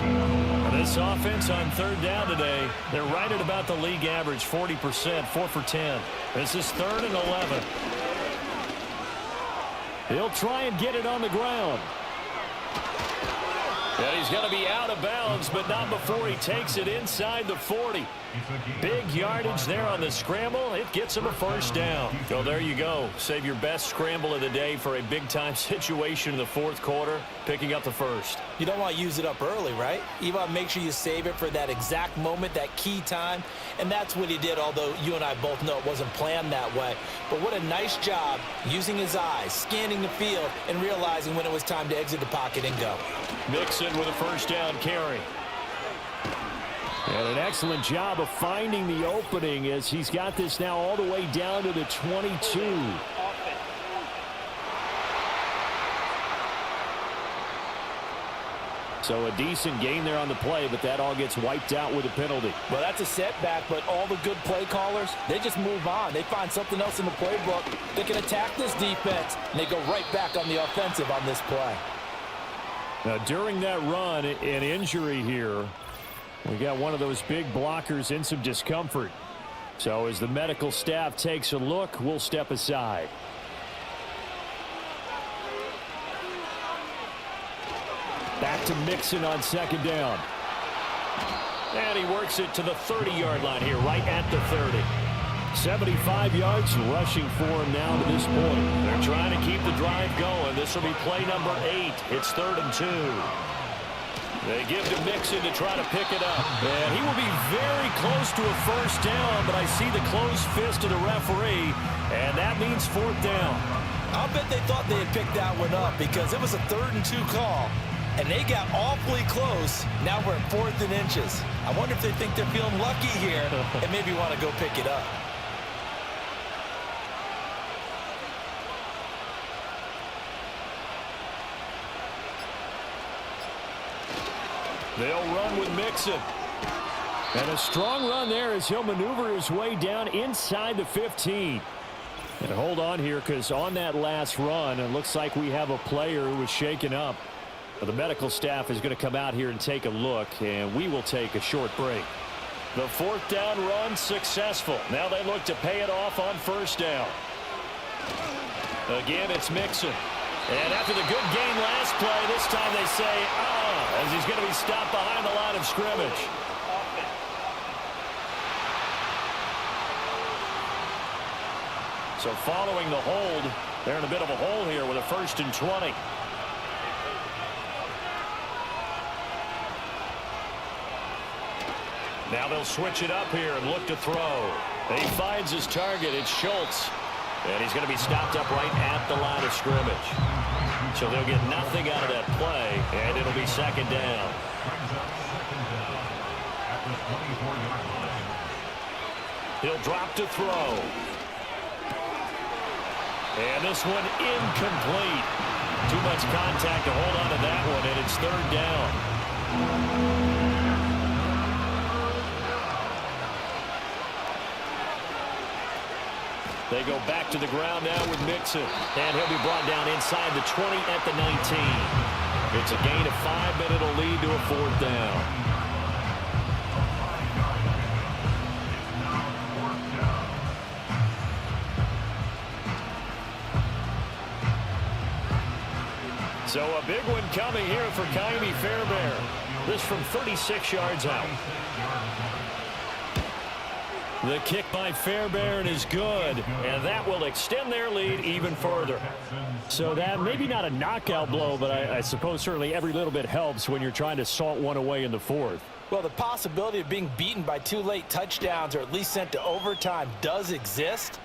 Speaker 1: And this offense on third down today, they're right at about the league average, 40%, 4 for 10. This is 3rd and 11.
Speaker 5: He'll try and get it on the ground.
Speaker 1: And he's going to be out of bounds, but not before he takes it inside the 40. Big yardage there on the scramble. It gets him a first down. So there you go. Save your best scramble of the day for a big-time situation in the 4th quarter, picking up the first.
Speaker 2: You don't want to use it up early, right? You want to make sure you save it for that exact moment, that key time. And that's what he did, although you and I both know it wasn't planned that way. But what a nice job using his eyes, scanning the field, and realizing when it was time to exit the pocket and go.
Speaker 1: Mixon with a first down carry.
Speaker 5: And an excellent job of finding the opening as he's got this now all the way down to the 22. So a decent gain there on the play, but that all gets wiped out with a penalty.
Speaker 2: Well, that's a setback, but all the good play callers, they just move on. They find something else in the playbook. They can attack this defense, and they go right back on the offensive on this play.
Speaker 5: Now, during that run, an injury here. We got one of those big blockers in some discomfort. So as the medical staff takes a look, we'll step aside. Back to Mixon on 2nd down.
Speaker 1: And he works it to the 30-yard line here, right at the 30.
Speaker 5: 75 yards rushing for him now to this point.
Speaker 1: They're trying to keep the drive going. This will be play number 8. It's 3rd and 2. They give to Mixon to try to pick it up. And he will be very close to a first down, but I see the closed fist of the referee, and that means 4th down.
Speaker 2: I'll bet they thought they had picked that one up because it was a 3rd and 2 call, and they got awfully close. Now we're at 4th and inches. I wonder if they think they're feeling lucky here and maybe want to go pick it up.
Speaker 1: They'll run with Mixon.
Speaker 5: And a strong run there as he'll maneuver his way down inside the 15. And hold on here because on that last run, it looks like we have a player who was shaken up. But the medical staff is going to come out here and take a look, and we will take a short break.
Speaker 1: The 4th down run successful. Now they look to pay it off on 1st down. Again, it's Mixon. And after the good game last play, this time they say, as he's going to be stopped behind the line of scrimmage. So following the hold, they're in a bit of a hole here with a 1st and 20. Now they'll switch it up here and look to throw. He finds his target. It's Schultz. And he's going to be stopped up right at the line of scrimmage. So they'll get nothing out of that play, and it'll be 2nd down. He'll drop to throw. And this one incomplete. Too much contact to hold on to that one, and it's 3rd down. They go back to the ground now with Mixon. And he'll be brought down inside the 20 at the 19. It's a gain of 5, but it'll lead to a 4th down. So a big one coming here for Kymie Fairbairn. This from 36 yards out. The kick by Fairbairn is good, and that will extend their lead even further.
Speaker 5: So that maybe not a knockout blow, but I suppose certainly every little bit helps when you're trying to salt one away in the 4th.
Speaker 2: Well, the possibility of being beaten by 2 late touchdowns or at least sent to overtime does exist,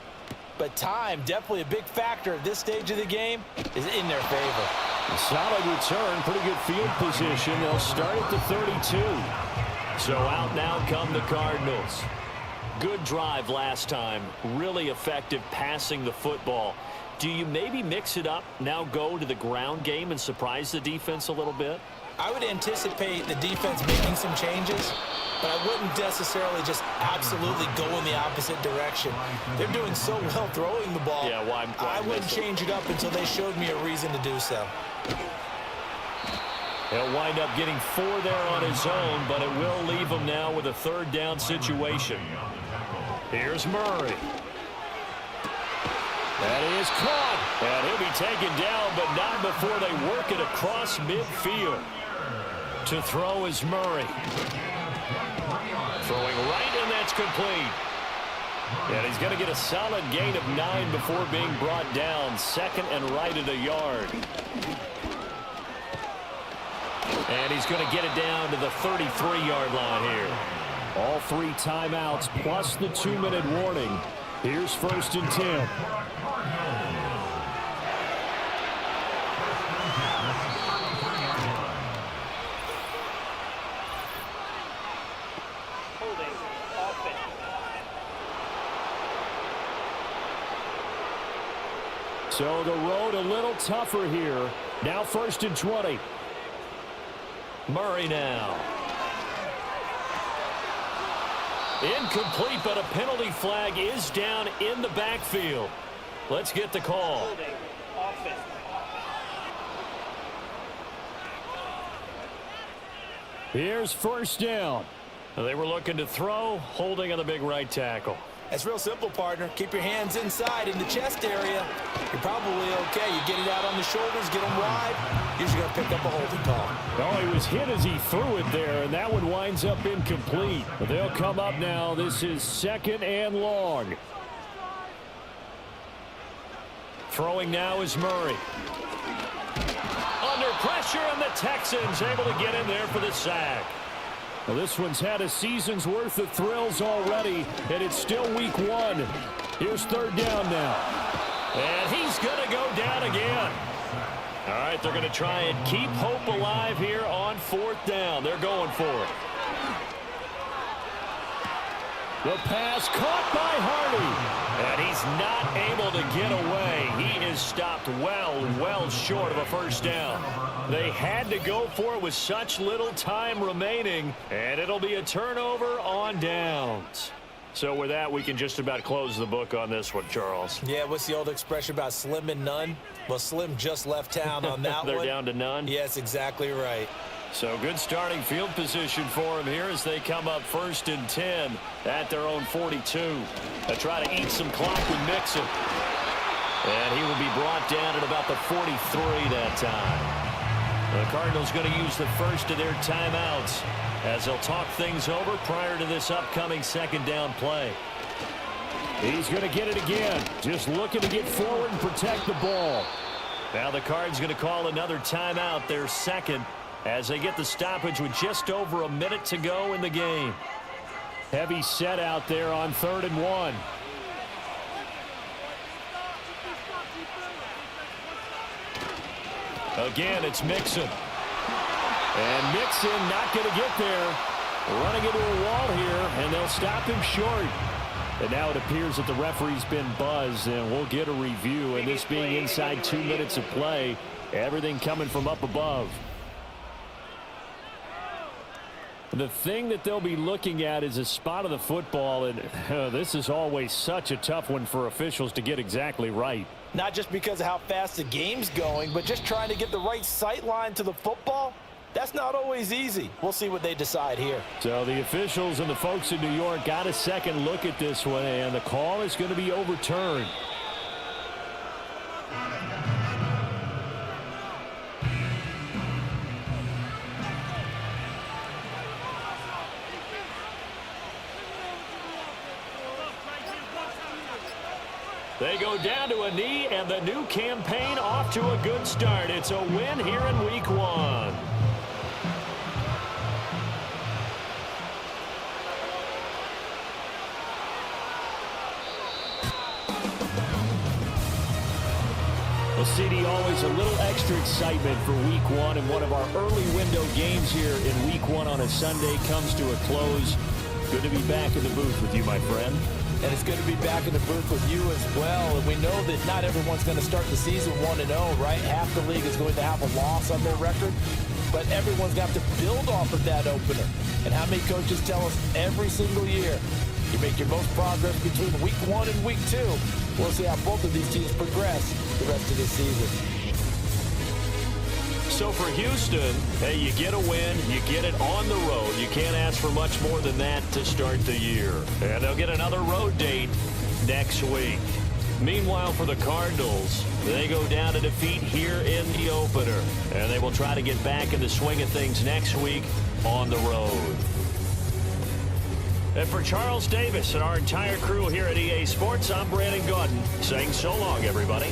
Speaker 2: but time, definitely a big factor at this stage of the game, is in their favor.
Speaker 5: A solid return, pretty good field position. They'll start at the 32.
Speaker 1: So out now come the Cardinals. Good drive last time. Really effective passing the football. Do you maybe mix it up, now go to the ground game and surprise the defense a little bit?
Speaker 2: I would anticipate the defense making some changes. but I wouldn't necessarily just absolutely go in the opposite direction. They're doing so well throwing the ball.
Speaker 1: Yeah, why
Speaker 2: I wouldn't change it up until they showed me a reason to do so.
Speaker 1: He'll wind up getting 4 there on his own, but it will leave him now with a third down situation. Here's Murray. That is caught, and he'll be taken down, but not before they work it across midfield. To throw is Murray. Throwing right, and that's complete. And he's going to get a solid gain of 9 before being brought down. Second and right at a yard. And he's going to get it down to the 33-yard line here.
Speaker 5: All 3 timeouts plus the 2-minute warning. Here's 1st and 10.
Speaker 6: Holding offense.
Speaker 5: So the road a little tougher here. Now 1st and 20.
Speaker 1: Murray now. Incomplete, but a penalty flag is down in the backfield. Let's get the call.
Speaker 6: Holding offense.
Speaker 5: Here's 1st down.
Speaker 1: They were looking to throw, holding on the big right tackle.
Speaker 2: It's real simple, partner. Keep your hands inside in the chest area. You're probably okay. You get it out on the shoulders, get them wide. Usually going to pick up a holding call.
Speaker 5: Oh, he was hit as he threw it there, and that one winds up incomplete. But they'll come up now. This is 2nd and long.
Speaker 1: Throwing now is Murray. Under pressure, and the Texans able to get in there for the sack.
Speaker 5: Well, this one's had a season's worth of thrills already, and it's still week 1. Here's 3rd down now.
Speaker 1: And he's going to go down again. All right, they're going to try and keep hope alive here on 4th down. They're going for it.
Speaker 5: The pass caught by Hardy.
Speaker 1: And he's not able to get away. He is stopped well short of a 1st down. They had to go for it with such little time remaining, and it'll be a turnover on downs. So with that, we can just about close the book on this one, Charles.
Speaker 2: Yeah, what's the old expression about slim and none? Well, Slim just left town on that one.
Speaker 1: They're down to none?
Speaker 2: Yes, exactly right.
Speaker 1: So good starting field position for him here as they come up 1st and 10 at their own 42. They try to eat some clock with Mixon. And he will be brought down at about the 43 that time. The Cardinals going to use the first of their timeouts as they'll talk things over prior to this upcoming 2nd down play.
Speaker 5: He's going to get it again. Just looking to get forward and protect the ball.
Speaker 1: Now the Cards going to call another timeout, their 2nd, as they get the stoppage with just over a minute to go in the game.
Speaker 5: Heavy set out there on 3rd and 1.
Speaker 1: Again, it's Mixon.
Speaker 5: And Mixon not going to get there. Running into a wall here, and they'll stop him short. And now it appears that the referee's been buzzed, and we'll get a review. And this being inside 2 minutes of play, everything coming from up above. The thing that they'll be looking at is a spot of the football, and this is always such a tough one for officials to get exactly right.
Speaker 2: Not just because of how fast the game's going, but just trying to get the right sight line to the football. That's not always easy. We'll see what they decide here.
Speaker 5: So the officials and the folks in New York got a second look at this one, and the call is going to be overturned.
Speaker 1: They go down to a knee, and the new campaign off to a good start. It's a win here in week 1.
Speaker 5: Well, CD, always a little extra excitement for week 1, and one of our early window games here in week 1 on a Sunday comes to a close. Good to be back in the booth with you, my friend.
Speaker 2: And it's good to be back in the booth with you as well. And we know that not everyone's going to start the season 1-0, right? Half the league is going to have a loss on their record. but everyone's got to build off of that opener. And how many coaches tell us every single year, you make your most progress between week 1 and week 2. We'll see how both of these teams progress the rest of this season.
Speaker 1: So for Houston, hey, you get a win, you get it on the road. You can't ask for much more than that to start the year. And they'll get another road date next week. Meanwhile, for the Cardinals, they go down to defeat here in the opener. And they will try to get back in the swing of things next week on the road. And for Charles Davis and our entire crew here at EA Sports, I'm Brandon Gaudin saying so long, everybody.